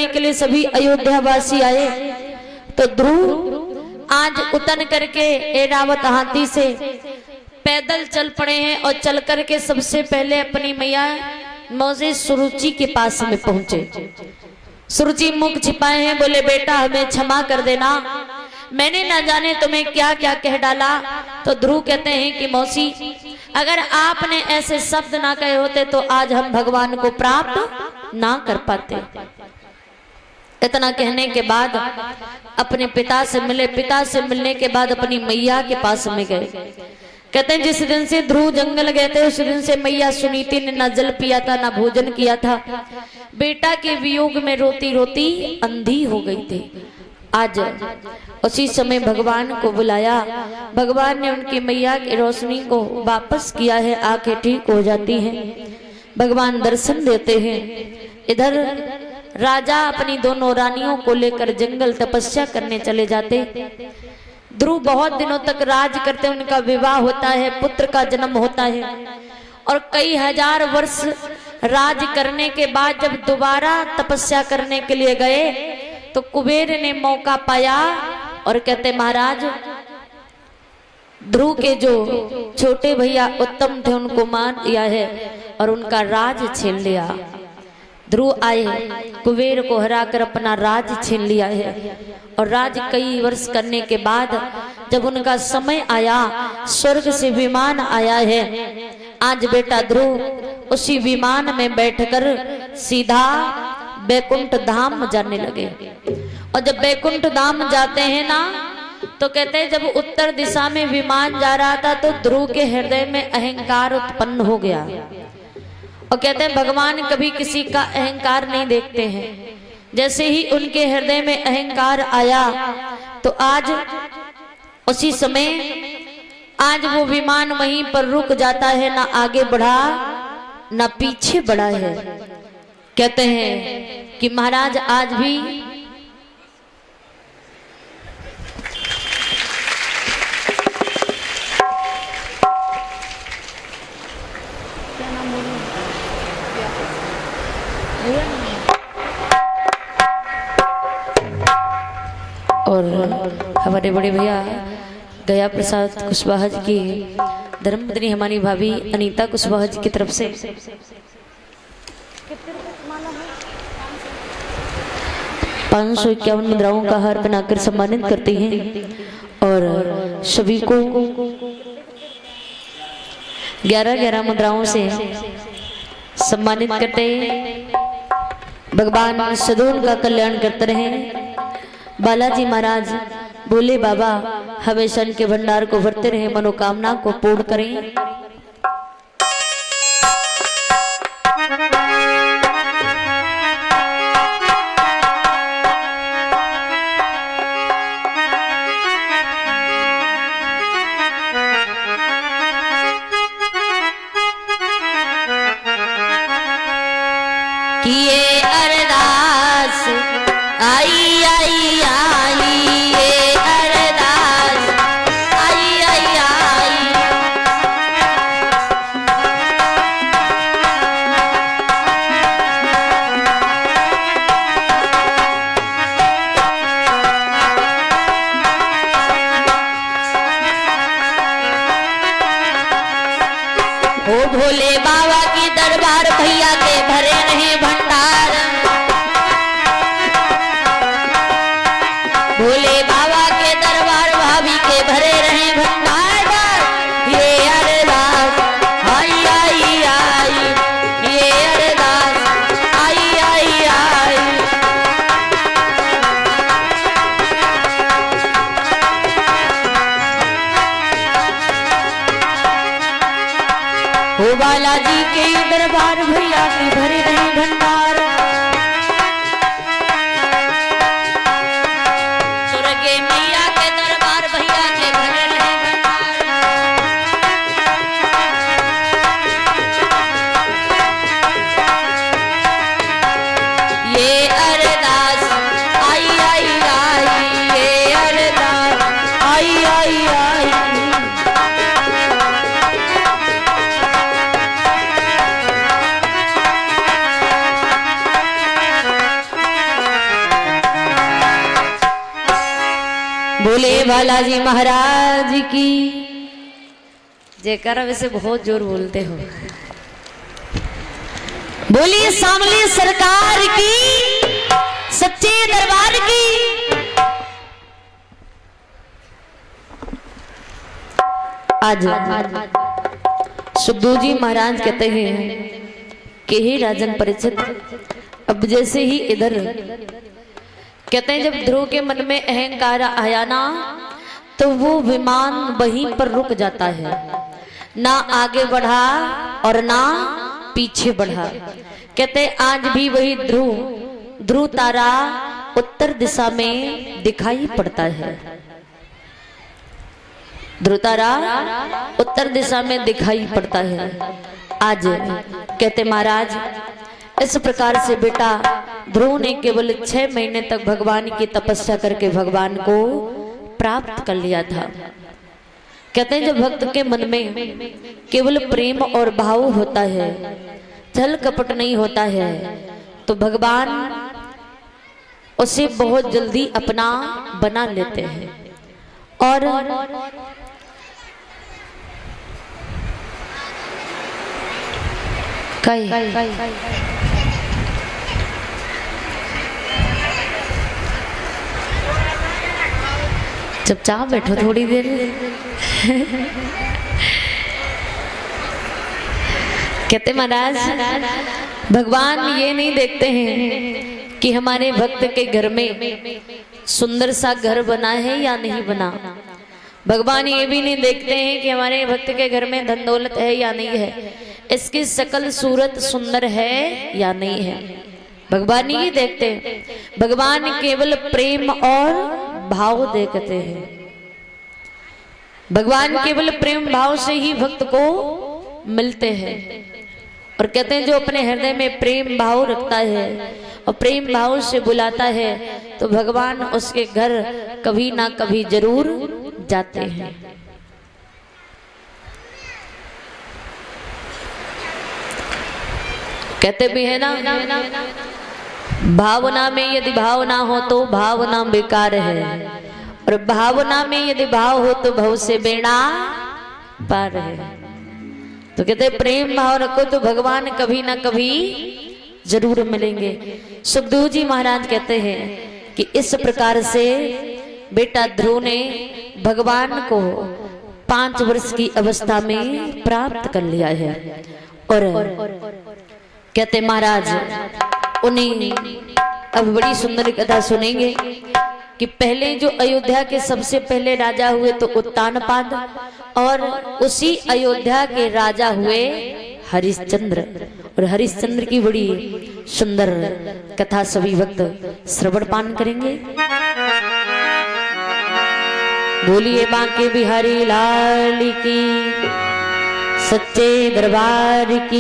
करने के लिए सभी अयोध्यावासी आए तो ध्रुव आज उतर करके एरावत हाथी से पैदल चल पड़े हैं और चल करके सबसे पहले अपनी मैया मौजे सुरुचि के पास में पहुंचे। सुरुचि मुख छिपाए हैं, बोले बेटा हमें क्षमा कर देना, मैंने ना जाने तुम्हें क्या क्या कह डाला। तो ध्रुव कहते हैं कि मौसी अगर आपने ऐसे शब्द ना कहे होते तो आज हम भगवान को प्राप्त ना कर पाते। इतना कहने के बाद अपने पिता से मिले, पिता से मिलने के बाद अपनी मैया के पास में गए। कहते हैं जिस दिन से ध्रुव जंगल गए थे उस दिन से मैया सुनीति ने ना जल पिया था ना भोजन किया था। बेटा के वियोग में रोती रोती अंधी हो गई थी। आज उसी समय भगवान को बुलाया, भगवान ने उनकी मैया की रोशनी को वापस किया है, आंखें ठीक हो जाती हैं, भगवान दर्शन देते हैं। इधर राजा अपनी दोनों रानियों को लेकर जंगल तपस्या करने चले जाते। ध्रुव बहुत दिनों तक राज करते, उनका विवाह होता है, पुत्र का जन्म होता है और कई हजार वर्ष राज करने के बाद जब दोबारा तपस्या करने के लिए गए तो कुबेर ने मौका पाया और कहते महाराज ध्रुव के जो छोटे भैया उत्तम थे उनको मार दिया है और उनका राज छीन लिया। ध्रुव आए, कुबेर को हराकर अपना राज छीन लिया है और राज कई वर्ष करने के बाद जब उनका समय आया स्वर्ग से विमान आया है। आज बेटा ध्रुव उसी विमान में बैठकर सीधा बैकुंठ धाम जाने लगे। और जब बैकुंठ धाम जाते हैं ना तो कहते हैं जब उत्तर दिशा में विमान जा रहा था तो ध्रुव के हृदय में अहंकार उत्पन्न हो गया। और कहते हैं भगवान कभी किसी का अहंकार नहीं देखते हैं। जैसे ही उनके हृदय में अहंकार आया तो आज उसी समय आज वो विमान वहीं पर रुक जाता है, ना आगे बढ़ा ना पीछे बढ़ा है। कहते हैं कि महाराज आज भी और हमारे बड़े भैया गया प्रसाद कुशवाहा जी की धर्मपत्नी हमारी भाभी अनीता कुशवाहा जी की तरफ से 551 मुद्राओं का हार बनाकर सम्मानित करती हैं और सभी को 11-11 मुद्राओं से सम्मानित करते हैं। भगवान सदोन का कल्याण करते रहे। बालाजी महाराज बोले बाबा हमेशा के भंडार को भरते रहे, मनोकामना को पूर्ण करें। किए अरदास आई आई आई ये अरदास आई आई आई। ओ भोले बाबा की दरबार भैया के भरे रहे भंडार। भोले बाबा के दरबार भाभी के भरे रहे भंडार। ये अरदास आई आई आई ये अरदास आई आई आई। हो बालाजी के दरबार भैया के भरे रहे भंडार। सुरगे मैया के दरबार भैया के भरे रहे भंडार। ये अरदास आई आई आई ये अरदास आई आई आई। बोले बालाजी महाराज की जयकारा। वैसे बहुत जोर बोलते हो। बोलिए सामले सरकार की, सच्चे दरबार की। आज सुखदेव जी महाराज कहते हैं कि हे राजन परीक्षित, अब जैसे ही इधर कहते हैं जब ध्रुव के मन में अहंकार आया ना तो वो विमान वहीं पर रुक जाता है, ना आगे बढ़ा और ना पीछे बढ़ा। कहते आज भी वही ध्रुव तारा उत्तर दिशा में दिखाई पड़ता है। ध्रुव तारा उत्तर दिशा में दिखाई पड़ता है। आज कहते महाराज इस प्रकार से बेटा ध्रुव ने केवल 6 महीने तक भगवान की तपस्या करके भगवान को प्राप्त कर लिया था। कहते हैं जब भक्त के मन में केवल प्रेम और भाव होता है, छल कपट नहीं होता है, तो भगवान उसे बहुत जल्दी अपना बना लेते हैं। और चुपचाप बैठो थोड़ी देर। कहते महाराज भगवान ये नहीं देखते हैं कि हमारे भक्त के घर में सुंदर सा घर बना है या नहीं बना। भगवान ये भी नहीं देखते हैं कि हमारे भक्त के घर में धन दौलत है या नहीं है, इसकी शकल सूरत सुंदर है या नहीं है। भगवान ये देखते हैं। भगवान केवल प्रेम और भाव देखते हैं। भगवान केवल प्रेम भाव से ही भक्त को मिलते हैं। और कहते हैं जो अपने हृदय में प्रेम भाव रखता है और प्रेम भाव से बुलाता है तो भगवान उसके घर कभी ना कभी जरूर जाते हैं। कहते भी है ना भावना में यदि भाव ना हो तो भावना बेकार है, और भावना में यदि भाव हो तो भव से बेड़ा पार है। तो कहते प्रेम भाव रखो तो भगवान कभी ना कभी जरूर मिलेंगे। सुखदेव जी महाराज कहते हैं कि इस प्रकार से बेटा ध्रुव ने भगवान को 5 वर्ष की अवस्था में प्राप्त कर लिया है। और कहते महाराज उन्हें अब बड़ी सुंदर कथा सुनेंगे कि पहले जो अयोध्या के सबसे पहले राजा हुए तो उत्तानपाद, और उसी अयोध्या के राजा हुए हरिश्चंद्र। और हरिश्चंद्र की बड़ी सुंदर कथा सभी भक्त श्रवण पान करेंगे। बोलिए बांके बिहारी लाल की, सच्चे दरबार की।